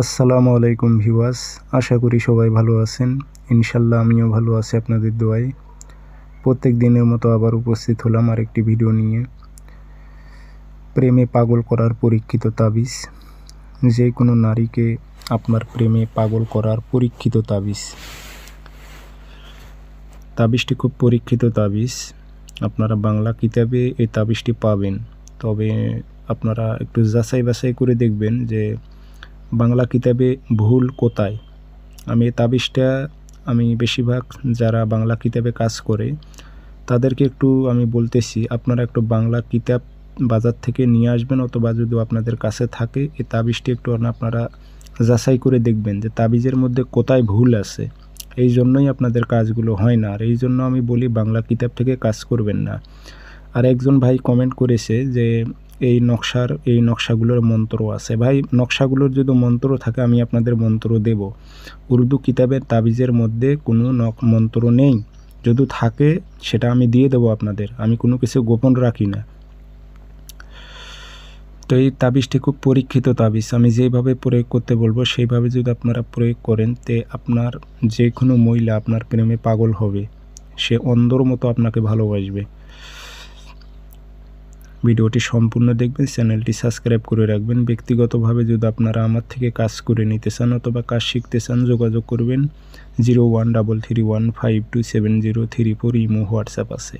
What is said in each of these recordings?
আসসালামু আলাইকুম ভিউয়ার্স, আশা করি সবাই ভালো আছেন। ইনশাল্লাহ আমিও ভালো আছি আপনাদের দোয়ায়। প্রত্যেক দিনের মতো আবার উপস্থিত হলাম আরেকটি ভিডিও নিয়ে। প্রেমে পাগল করার পরীক্ষিত তাবিজ। যে কোনো নারীকে আপনার প্রেমে পাগল করার পরীক্ষিত তাবিজ। তাবিজটি খুব পরীক্ষিত তাবিজ। আপনারা বাংলা কিতাবে এই তাবিজটি পাবেন, তবে আপনারা একটু যাচাই বাছাই করে দেখবেন যে বাংলা কিতাবে ভুল কোথায়। আমি এই তাবিজটা বেশিরভাগ যারা বাংলা কিতাবে কাজ করে তাদেরকে একটু আমি বলতেছি, আপনারা একটু বাংলা কিতাব বাজার থেকে নিয়ে আসবেন, অথবা যদি আপনাদের কাছে থাকে এই তাবিজটি একটু আপনারা যাচাই করে দেখবেন যে তাবিজের মধ্যে কোথায় ভুল আছে। এই জন্যই আপনাদের কাজগুলো হয় না, আর এই জন্য আমি বলি বাংলা কিতাব থেকে কাজ করবেন না। আর একজন ভাই কমেন্ট করেছে যে এই নকশাগুলোর মন্ত্র আছে। ভাই, নকশাগুলোর যদি মন্ত্র থাকে আমি আপনাদের মন্ত্র দেব। উর্দু কিতাবের তাবিজের মধ্যে কোনো মন্ত্র নেই, যদি থাকে সেটা আমি দিয়ে দেবো আপনাদের। আমি কোনো কিছু গোপন রাখি না। তো এই তাবিজটি খুব পরীক্ষিত তাবিজ। আমি যেভাবে প্রয়োগ করতে বলবো সেইভাবে যদি আপনারা প্রয়োগ করেন, তে আপনার যে কোনো মহিলা আপনার প্রেমে পাগল হবে, সে অন্ধর মতো আপনাকে ভালোবাসবে। ভিডিওটি সম্পূর্ণ দেখবেন, চ্যানেলটি সাবস্ক্রাইব করে রাখবেন। ব্যক্তিগতভাবে যদি আপনারা আমার থেকে কাজ করে নিতে চান অথবা কাজ শিখতে চান, যোগাযোগ করবেন 0133152703 ইমো হোয়াটসঅ্যাপ আছে।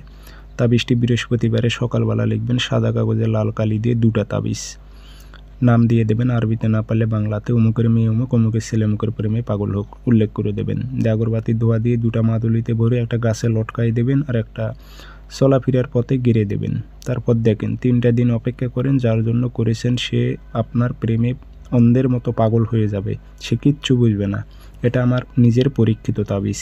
তাবিজটি বৃহস্পতিবারে সকালবেলা লিখবেন, সাদা কাগজে লাল কালি দিয়ে 2টা তাবিজ। নাম দিয়ে দেবেন, আরবিতে না পারলে বাংলাতে। অমুকের মেয়ে অমুক, অমুকের ছেলে অমুকের প্রেমে পাগল হোক উল্লেখ করে দেবেন। আগরবাতির ধোয়া দিয়ে 2টা মাদুলিতে ভরে একটা গাছে লটকাই দেবেন আর একটা চলাফেরার পথে গেড়ে দেবেন। তারপর দেখেন 3টা দিন অপেক্ষা করেন, যার জন্য করেছেন সে আপনার প্রেমে অন্ধের মতো পাগল হয়ে যাবে, সে কিচ্ছু বুঝবে না। এটা আমার নিজের পরীক্ষিত তাবিজ।